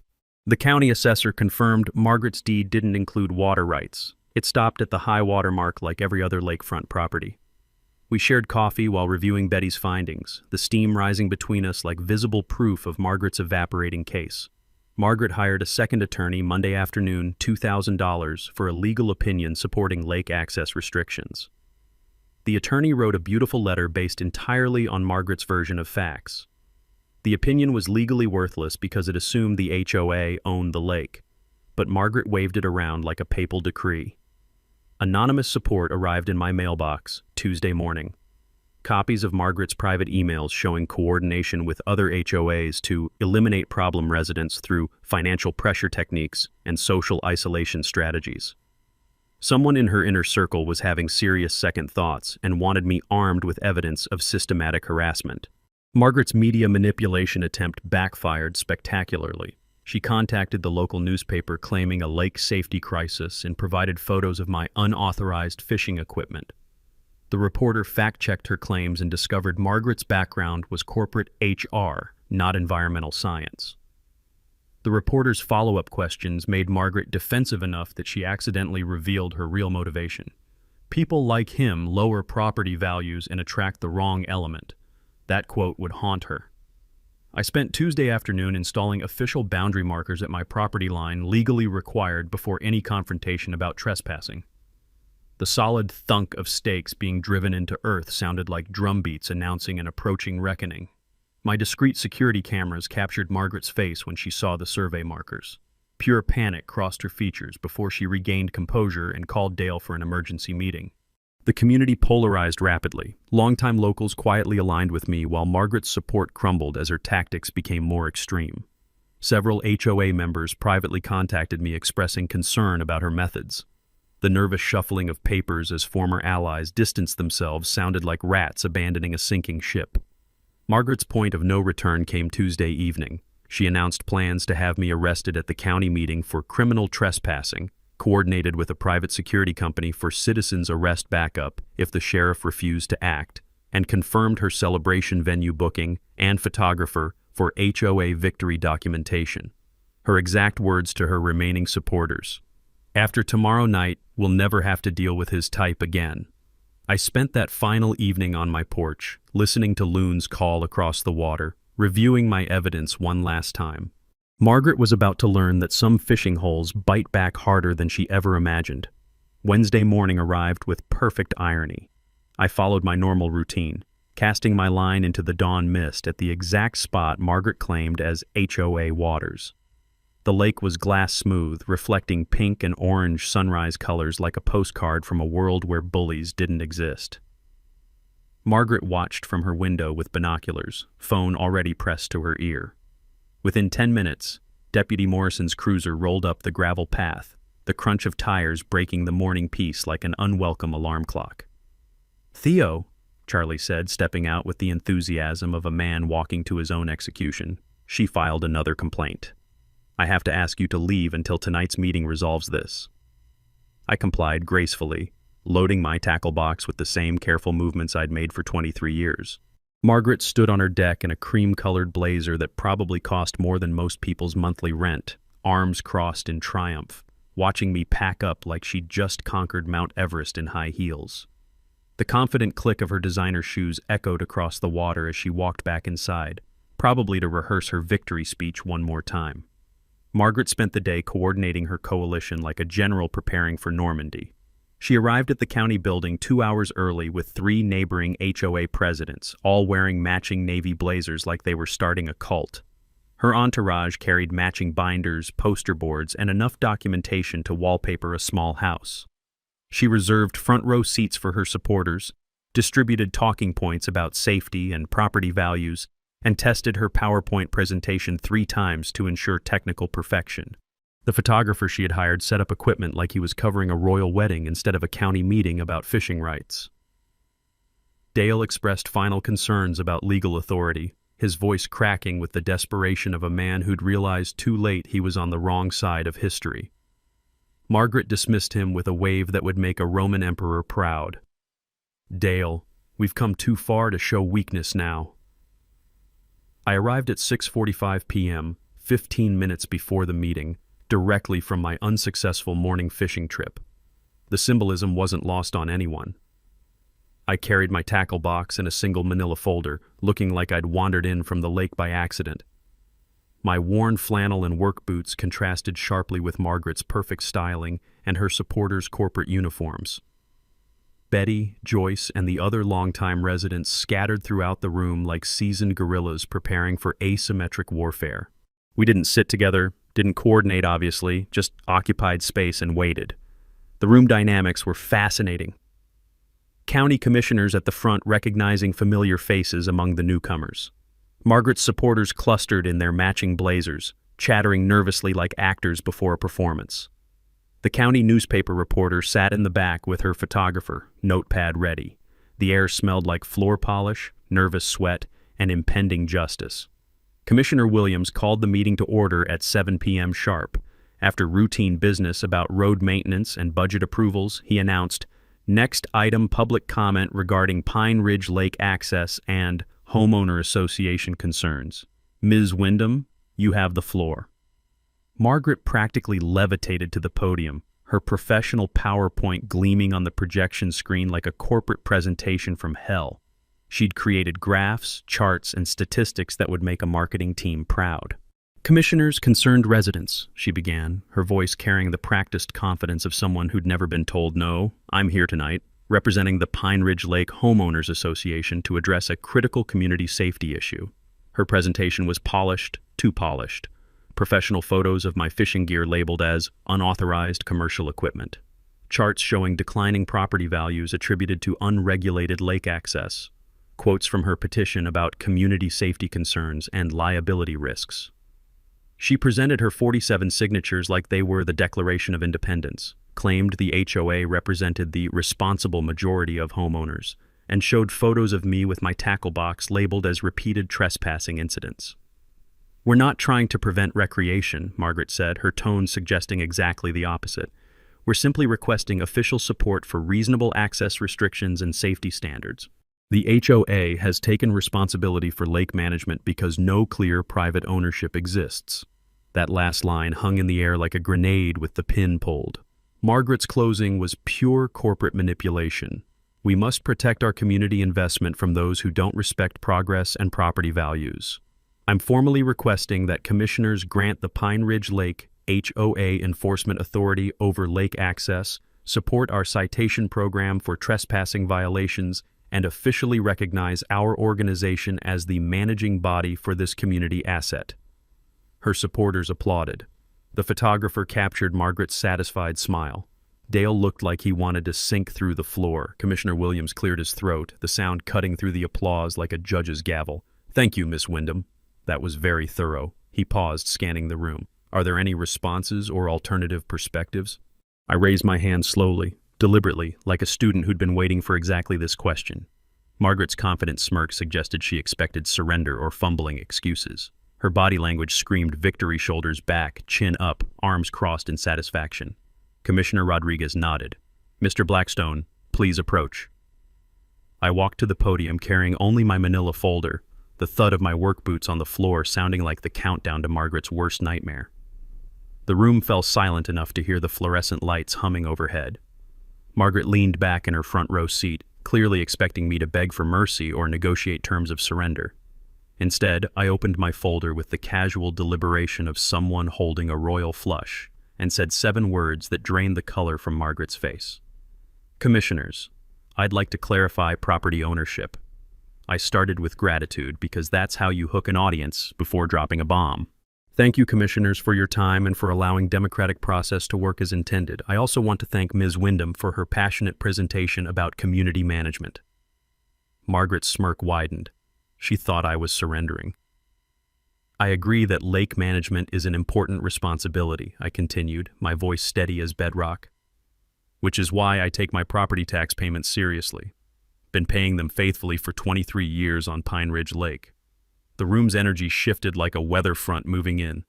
The county assessor confirmed Margaret's deed didn't include water rights. It stopped at the high water mark like every other lakefront property. We shared coffee while reviewing Betty's findings, the steam rising between us like visible proof of Margaret's evaporating case. Margaret hired a second attorney Monday afternoon, $2,000, for a legal opinion supporting lake access restrictions. The attorney wrote a beautiful letter based entirely on Margaret's version of facts. The opinion was legally worthless because it assumed the HOA owned the lake, but Margaret waved it around like a papal decree. Anonymous support arrived in my mailbox Tuesday morning. Copies of Margaret's private emails showing coordination with other HOAs to eliminate problem residents through financial pressure techniques and social isolation strategies. Someone in her inner circle was having serious second thoughts and wanted me armed with evidence of systematic harassment. Margaret's media manipulation attempt backfired spectacularly. She contacted the local newspaper claiming a lake safety crisis and provided photos of my unauthorized fishing equipment. The reporter fact-checked her claims and discovered Margaret's background was corporate HR, not environmental science. The reporter's follow-up questions made Margaret defensive enough that she accidentally revealed her real motivation. "People like him lower property values and attract the wrong element." That quote would haunt her. I spent Tuesday afternoon installing official boundary markers at my property line legally required before any confrontation about trespassing. The solid thunk of stakes being driven into earth sounded like drum beats announcing an approaching reckoning. My discreet security cameras captured Margaret's face when she saw the survey markers. Pure panic crossed her features before she regained composure and called Dale for an emergency meeting. The community polarized rapidly. Longtime locals quietly aligned with me while Margaret's support crumbled as her tactics became more extreme. Several HOA members privately contacted me expressing concern about her methods. The nervous shuffling of papers as former allies distanced themselves sounded like rats abandoning a sinking ship. Margaret's point of no return came Tuesday evening. She announced plans to have me arrested at the county meeting for criminal trespassing, coordinated with a private security company for citizens' arrest backup if the sheriff refused to act, and confirmed her celebration venue booking and photographer for HOA victory documentation. Her exact words to her remaining supporters: "After tomorrow night, we'll never have to deal with his type again." I spent that final evening on my porch, listening to loons call across the water, reviewing my evidence one last time. Margaret was about to learn that some fishing holes bite back harder than she ever imagined. Wednesday morning arrived with perfect irony. I followed my normal routine, casting my line into the dawn mist at the exact spot Margaret claimed as HOA waters. The lake was glass smooth, reflecting pink and orange sunrise colors like a postcard from a world where bullies didn't exist. Margaret watched from her window with binoculars, phone already pressed to her ear. Within 10 minutes, Deputy Morrison's cruiser rolled up the gravel path, the crunch of tires breaking the morning peace like an unwelcome alarm clock. "Theo," Charlie said, stepping out with the enthusiasm of a man walking to his own execution. She filed another complaint. "I have to ask you to leave until tonight's meeting resolves this." I complied gracefully, loading my tackle box with the same careful movements I'd made for 23 years. Margaret stood on her deck in a cream-colored blazer that probably cost more than most people's monthly rent, arms crossed in triumph, watching me pack up like she'd just conquered Mount Everest in high heels. The confident click of her designer shoes echoed across the water as she walked back inside, probably to rehearse her victory speech one more time. Margaret spent the day coordinating her coalition like a general preparing for Normandy. She arrived at the county building 2 hours early with 3 neighboring HOA presidents, all wearing matching navy blazers like they were starting a cult. Her entourage carried matching binders, poster boards, and enough documentation to wallpaper a small house. She reserved front-row seats for her supporters, distributed talking points about safety and property values, and tested her PowerPoint presentation 3 times to ensure technical perfection. The photographer she had hired set up equipment like he was covering a royal wedding instead of a county meeting about fishing rights. Dale expressed final concerns about legal authority, his voice cracking with the desperation of a man who'd realized too late he was on the wrong side of history. Margaret dismissed him with a wave that would make a Roman emperor proud. "Dale, we've come too far to show weakness now." I arrived at 6:45 p.m., 15 minutes before the meeting, directly from my unsuccessful morning fishing trip. The symbolism wasn't lost on anyone. I carried my tackle box in a single manila folder, looking like I'd wandered in from the lake by accident. My worn flannel and work boots contrasted sharply with Margaret's perfect styling and her supporters' corporate uniforms. Betty, Joyce, and the other longtime residents scattered throughout the room like seasoned guerrillas preparing for asymmetric warfare. We didn't sit together, didn't coordinate obviously, just occupied space and waited. The room dynamics were fascinating. County commissioners at the front recognizing familiar faces among the newcomers. Margaret's supporters clustered in their matching blazers, chattering nervously like actors before a performance. The county newspaper reporter sat in the back with her photographer, notepad ready. The air smelled like floor polish, nervous sweat, and impending justice. Commissioner Williams called the meeting to order at 7 p.m. sharp. After routine business about road maintenance and budget approvals, he announced, "Next item, public comment regarding Pine Ridge Lake access and homeowner association concerns. Ms. Wyndham, you have the floor." Margaret practically levitated to the podium, her professional PowerPoint gleaming on the projection screen like a corporate presentation from hell. She'd created graphs, charts, and statistics that would make a marketing team proud. "Commissioners, concerned residents," she began, her voice carrying the practiced confidence of someone who'd never been told no. "I'm here tonight, representing the Pine Ridge Lake Homeowners Association to address a critical community safety issue." Her presentation was polished, too polished. Professional photos of my fishing gear labeled as unauthorized commercial equipment. Charts showing declining property values attributed to unregulated lake access. Quotes from her petition about community safety concerns and liability risks. She presented her 47 signatures like they were the Declaration of Independence, claimed the HOA represented the responsible majority of homeowners, and showed photos of me with my tackle box labeled as repeated trespassing incidents. "We're not trying to prevent recreation," Margaret said, her tone suggesting exactly the opposite. "We're simply requesting official support for reasonable access restrictions and safety standards. The HOA has taken responsibility for lake management because no clear private ownership exists." That last line hung in the air like a grenade with the pin pulled. Margaret's closing was pure corporate manipulation. "We must protect our community investment from those who don't respect progress and property values. I'm formally requesting that commissioners grant the Pine Ridge Lake HOA Enforcement Authority over lake access, support our citation program for trespassing violations, and officially recognize our organization as the managing body for this community asset." Her supporters applauded. The photographer captured Margaret's satisfied smile. Dale looked like he wanted to sink through the floor. Commissioner Williams cleared his throat, the sound cutting through the applause like a judge's gavel. "Thank you, Miss Wyndham. That was very thorough." He paused, scanning the room. "Are there any responses or alternative perspectives?" I raised my hand slowly. deliberately, like a student who'd been waiting for exactly this question. Margaret's confident smirk suggested she expected surrender or fumbling excuses. Her body language screamed victory, shoulders back, chin up, arms crossed in satisfaction. Commissioner Rodriguez nodded. "Mr. Blackstone, please approach." I walked to the podium carrying only my manila folder, the thud of my work boots on the floor sounding like the countdown to Margaret's worst nightmare. The room fell silent enough to hear the fluorescent lights humming overhead. Margaret leaned back in her front row seat, clearly expecting me to beg for mercy or negotiate terms of surrender. Instead, I opened my folder with the casual deliberation of someone holding a royal flush and said 7 words that drained the color from Margaret's face. "Commissioners, I'd like to clarify property ownership." I started with gratitude because that's how you hook an audience before dropping a bomb. "Thank you, Commissioners, for your time and for allowing democratic process to work as intended. I also want to thank Ms. Wyndham for her passionate presentation about community management." Margaret's smirk widened. She thought I was surrendering. "I agree that lake management is an important responsibility," I continued, my voice steady as bedrock. "Which is why I take my property tax payments seriously. Been paying them faithfully for 23 years on Pine Ridge Lake." The room's energy shifted like a weather front moving in.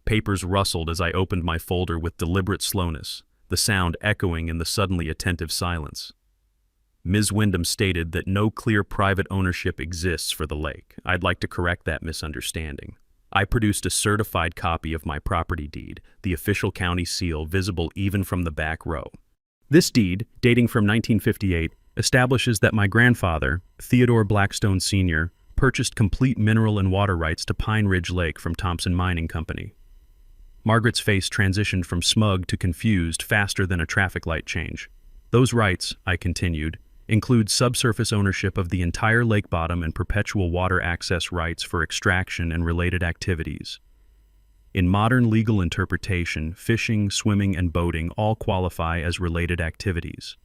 Papers rustled as I opened my folder with deliberate slowness, the sound echoing in the suddenly attentive silence. Ms. Wyndham stated that no clear private ownership exists for the lake. I'd like to correct that misunderstanding. I produced a certified copy of my property deed, the official county seal visible even from the back row. This deed, dating from 1958, establishes that my grandfather, Theodore Blackstone Sr., purchased complete mineral and water rights to Pine Ridge Lake from Thompson Mining Company. Margaret's face transitioned from smug to confused faster than a traffic light change. "Those rights," I continued, "include subsurface ownership of the entire lake bottom and perpetual water access rights for extraction and related activities. In modern legal interpretation, fishing, swimming, and boating all qualify as related activities."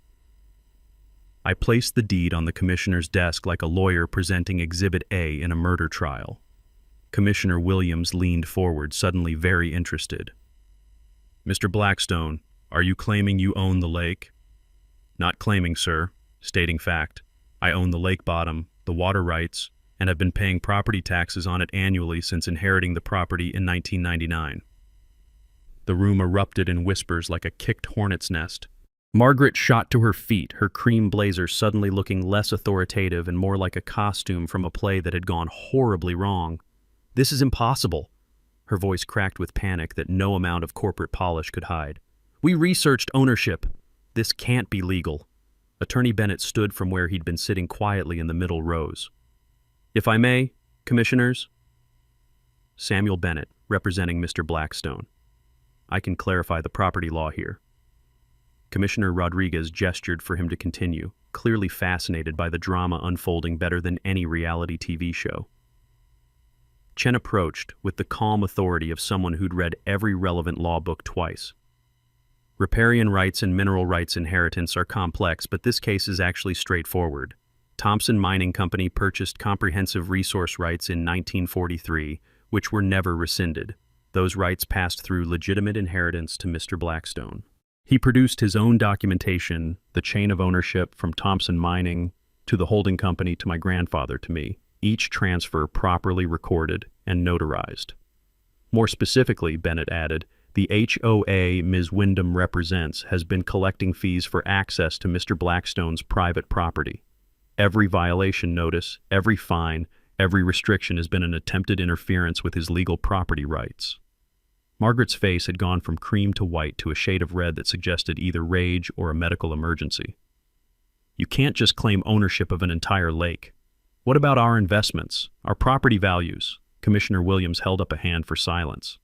I placed the deed on the commissioner's desk like a lawyer presenting Exhibit A in a murder trial. Commissioner Williams leaned forward, suddenly very interested. "Mr. Blackstone, are you claiming you own the lake?" "Not claiming, sir. Stating fact. I own the lake bottom, the water rights, and have been paying property taxes on it annually since inheriting the property in 1999. The room erupted in whispers like a kicked hornet's nest. Margaret shot to her feet, her cream blazer suddenly looking less authoritative and more like a costume from a play that had gone horribly wrong. "This is impossible." Her voice cracked with panic that no amount of corporate polish could hide. "We researched ownership. This can't be legal." Attorney Bennett stood from where he'd been sitting quietly in the middle rows. "If I may, Commissioners?" Samuel Bennett, representing Mr. Blackstone. "I can clarify the property law here." Commissioner Rodriguez gestured for him to continue, clearly fascinated by the drama unfolding better than any reality TV show. Chen approached with the calm authority of someone who'd read every relevant law book twice. "Riparian rights and mineral rights inheritance are complex, but this case is actually straightforward. Thompson Mining Company purchased comprehensive resource rights in 1943, which were never rescinded. Those rights passed through legitimate inheritance to Mr. Blackstone. He produced his own documentation, the chain of ownership from Thompson Mining to the holding company to my grandfather to me, each transfer properly recorded and notarized. More specifically," Bennett added, "the HOA Ms. Wyndham represents has been collecting fees for access to Mr. Blackstone's private property. Every violation notice, every fine, every restriction has been an attempted interference with his legal property rights." Margaret's face had gone from cream to white to a shade of red that suggested either rage or a medical emergency. "You can't just claim ownership of an entire lake. What about our investments, our property values?" Commissioner Williams held up a hand for silence.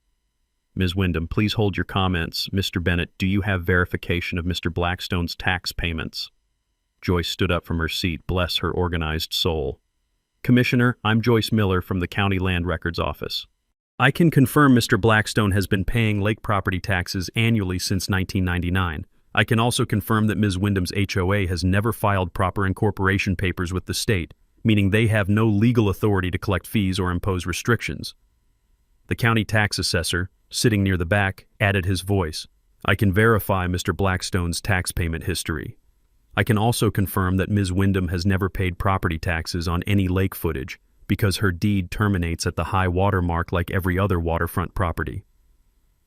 "Ms. Wyndham, please hold your comments. Mr. Bennett, do you have verification of Mr. Blackstone's tax payments?" Joyce stood up from her seat, bless her organized soul. "Commissioner, I'm Joyce Miller from the County Land Records Office. I can confirm Mr. Blackstone has been paying lake property taxes annually since 1999. I can also confirm that Ms. Wyndham's HOA has never filed proper incorporation papers with the state, meaning they have no legal authority to collect fees or impose restrictions." The county tax assessor, sitting near the back, added his voice. I can verify Mr. Blackstone's tax payment history. I can also confirm that Ms. Wyndham has never paid property taxes on any lake footage because her deed terminates at the high water mark like every other waterfront property.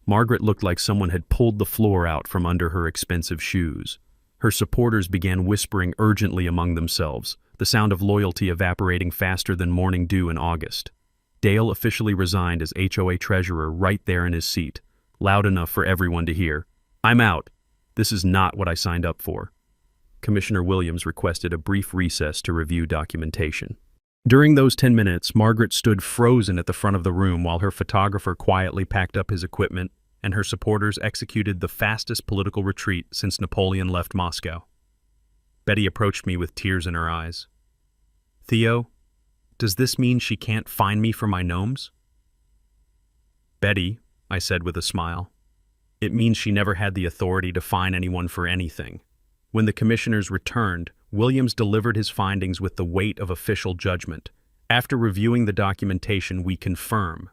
Margaret looked like someone had pulled the floor out from under her expensive shoes. Her supporters began whispering urgently among themselves, the sound of loyalty evaporating faster than morning dew in August. Dale officially resigned as HOA treasurer right there in his seat, loud enough for everyone to hear. "I'm out. This is not what I signed up for." Commissioner Williams requested a brief recess to review documentation. During those 10 minutes, Margaret stood frozen at the front of the room while her photographer quietly packed up his equipment and her supporters executed the fastest political retreat since Napoleon left Moscow. Betty approached me with tears in her eyes. "Theo, does this mean she can't find me for my gnomes?" "Betty," I said with a smile, "it means she never had the authority to fine anyone for anything." When the commissioners returned, Williams delivered his findings with the weight of official judgment. After reviewing the documentation, we confirm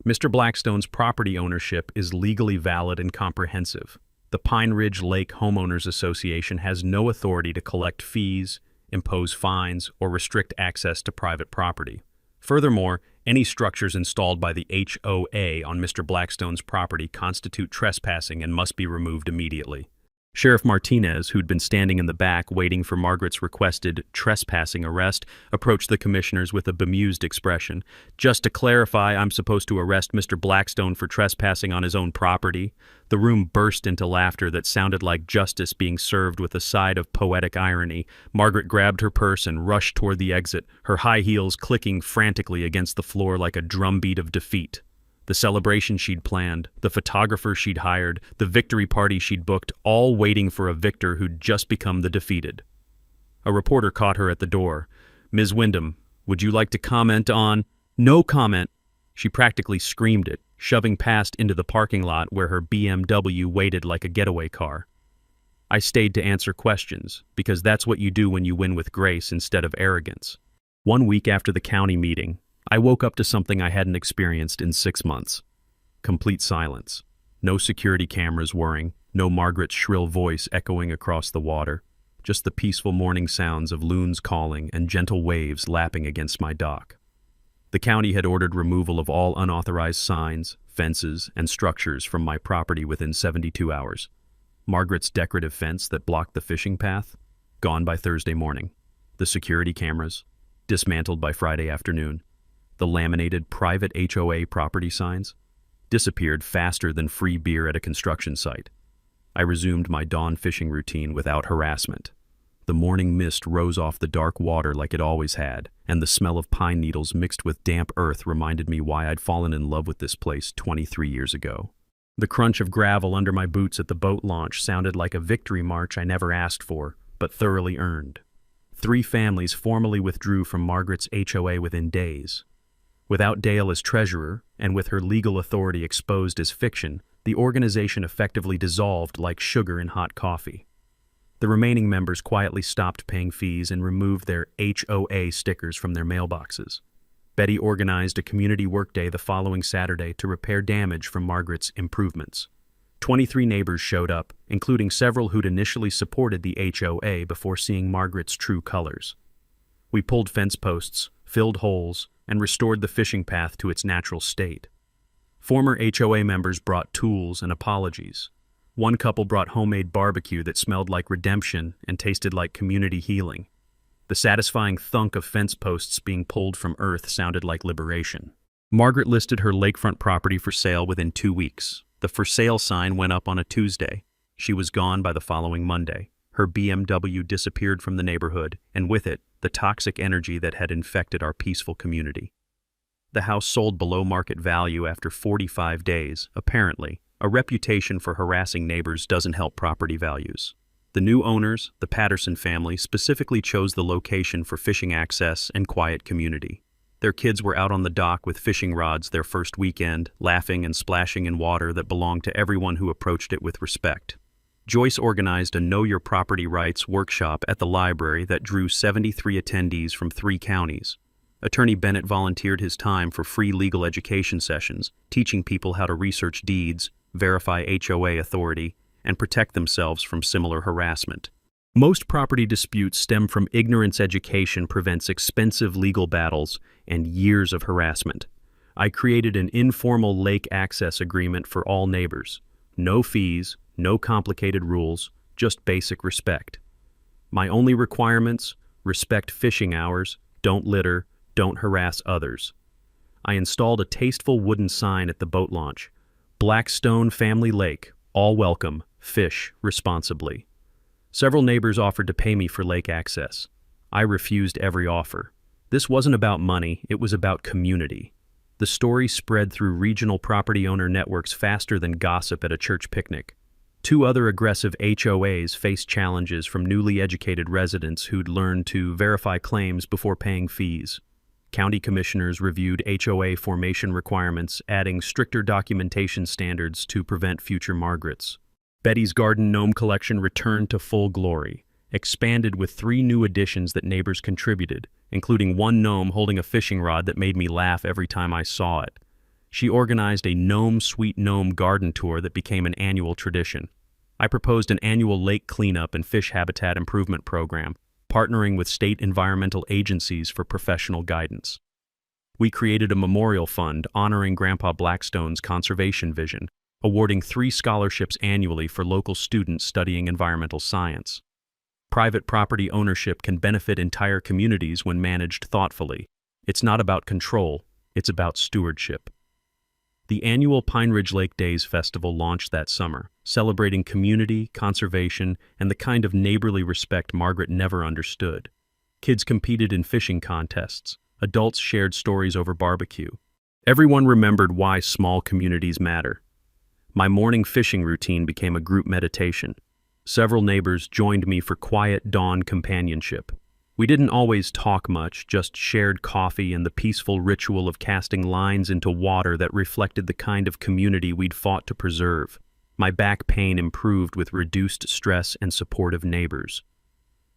Mr. Blackstone's property ownership is legally valid and comprehensive. The Pine Ridge Lake Homeowners Association has no authority to collect fees, impose fines, or restrict access to private property. Furthermore, any structures installed by the HOA on Mr. Blackstone's property constitute trespassing and must be removed immediately. Sheriff Martinez, who'd been standing in the back waiting for Margaret's requested trespassing arrest, approached the commissioners with a bemused expression. "Just to clarify, I'm supposed to arrest Mr. Blackstone for trespassing on his own property?" The room burst into laughter that sounded like justice being served with a side of poetic irony. Margaret grabbed her purse and rushed toward the exit, her high heels clicking frantically against the floor like a drumbeat of defeat. The celebration she'd planned, the photographer she'd hired, the victory party she'd booked, all waiting for a victor who'd just become the defeated. A reporter caught her at the door. "Ms. Wyndham, would you like to comment on—" "No comment!" She practically screamed it, shoving past into the parking lot where her BMW waited like a getaway car. I stayed to answer questions, because that's what you do when you win with grace instead of arrogance. 1 week after the county meeting, I woke up to something I hadn't experienced in 6 months. Complete silence. No security cameras whirring, no Margaret's shrill voice echoing across the water, just the peaceful morning sounds of loons calling and gentle waves lapping against my dock. The county had ordered removal of all unauthorized signs, fences, and structures from my property within 72 hours. Margaret's decorative fence that blocked the fishing path, gone by Thursday morning. The security cameras, dismantled by Friday afternoon. The laminated private HOA property signs disappeared faster than free beer at a construction site. I resumed my dawn fishing routine without harassment. The morning mist rose off the dark water like it always had, and the smell of pine needles mixed with damp earth reminded me why I'd fallen in love with this place 23 years ago. The crunch of gravel under my boots at the boat launch sounded like a victory march I never asked for, but thoroughly earned. 3 families formally withdrew from Margaret's HOA within days. Without Dale as treasurer, and with her legal authority exposed as fiction, the organization effectively dissolved like sugar in hot coffee. The remaining members quietly stopped paying fees and removed their HOA stickers from their mailboxes. Betty organized a community workday the following Saturday to repair damage from Margaret's improvements. 23 neighbors showed up, including several who'd initially supported the HOA before seeing Margaret's true colors. We pulled fence posts, filled holes, and restored the fishing path to its natural state. Former HOA members brought tools and apologies. One couple brought homemade barbecue that smelled like redemption and tasted like community healing. The satisfying thunk of fence posts being pulled from earth sounded like liberation. Margaret listed her lakefront property for sale within 2 weeks. The for sale sign went up on a Tuesday. She was gone by the following Monday. Her BMW disappeared from the neighborhood, and with it, the toxic energy that had infected our peaceful community. The house sold below market value after 45 days, apparently. A reputation for harassing neighbors doesn't help property values. The new owners, the Patterson family, specifically chose the location for fishing access and quiet community. Their kids were out on the dock with fishing rods their first weekend, laughing and splashing in water that belonged to everyone who approached it with respect. Joyce organized a Know Your Property Rights workshop at the library that drew 73 attendees from 3 counties. Attorney Bennett volunteered his time for free legal education sessions, teaching people how to research deeds, verify HOA authority, and protect themselves from similar harassment. Most property disputes stem from ignorance. Education prevents expensive legal battles and years of harassment. I created an informal lake access agreement for all neighbors. No fees, no complicated rules, just basic respect. My only requirements: respect fishing hours, don't litter, don't harass others. I installed a tasteful wooden sign at the boat launch. Blackstone Family Lake, all welcome, fish responsibly. Several neighbors offered to pay me for lake access. I refused every offer. This wasn't about money, it was about community. The story spread through regional property owner networks faster than gossip at a church picnic. 2 other aggressive HOAs faced challenges from newly educated residents who'd learned to verify claims before paying fees. County commissioners reviewed HOA formation requirements, adding stricter documentation standards to prevent future Margarets. Betty's garden gnome collection returned to full glory, expanded with 3 new additions that neighbors contributed, including one gnome holding a fishing rod that made me laugh every time I saw it. She organized a Gnome Sweet Gnome garden tour that became an annual tradition. I proposed an annual lake cleanup and fish habitat improvement program, partnering with state environmental agencies for professional guidance. We created a memorial fund honoring Grandpa Blackstone's conservation vision, awarding 3 scholarships annually for local students studying environmental science. Private property ownership can benefit entire communities when managed thoughtfully. It's not about control, it's about stewardship. The annual Pine Ridge Lake Days Festival launched that summer, celebrating community, conservation, and the kind of neighborly respect Margaret never understood. Kids competed in fishing contests. Adults shared stories over barbecue. Everyone remembered why small communities matter. My morning fishing routine became a group meditation. Several neighbors joined me for quiet dawn companionship. We didn't always talk much, just shared coffee and the peaceful ritual of casting lines into water that reflected the kind of community we'd fought to preserve. My back pain improved with reduced stress and supportive neighbors.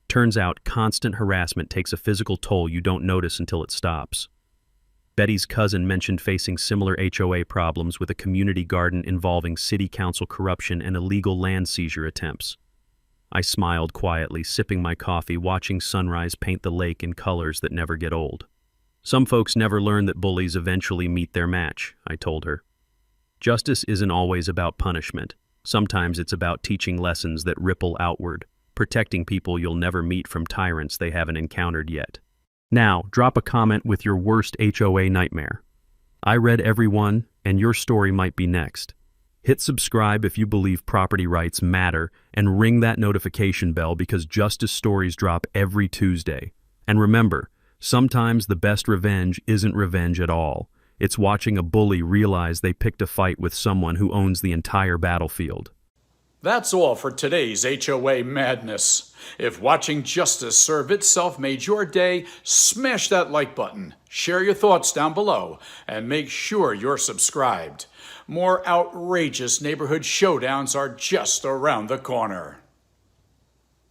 Turns out, constant harassment takes a physical toll you don't notice until it stops. Betty's cousin mentioned facing similar HOA problems with a community garden involving city council corruption and illegal land seizure attempts. I smiled quietly, sipping my coffee, watching sunrise paint the lake in colors that never get old. Some folks never learn that bullies eventually meet their match, I told her. Justice isn't always about punishment. Sometimes it's about teaching lessons that ripple outward, protecting people you'll never meet from tyrants they haven't encountered yet. Now, drop a comment with your worst HOA nightmare. I read every one, and your story might be next. Hit subscribe if you believe property rights matter, and ring that notification bell because justice stories drop every Tuesday. And remember, sometimes the best revenge isn't revenge at all. It's watching a bully realize they picked a fight with someone who owns the entire battlefield. That's all for today's HOA madness. If watching justice serve itself made your day, smash that like button, share your thoughts down below, and make sure you're subscribed. More outrageous neighborhood showdowns are just around the corner.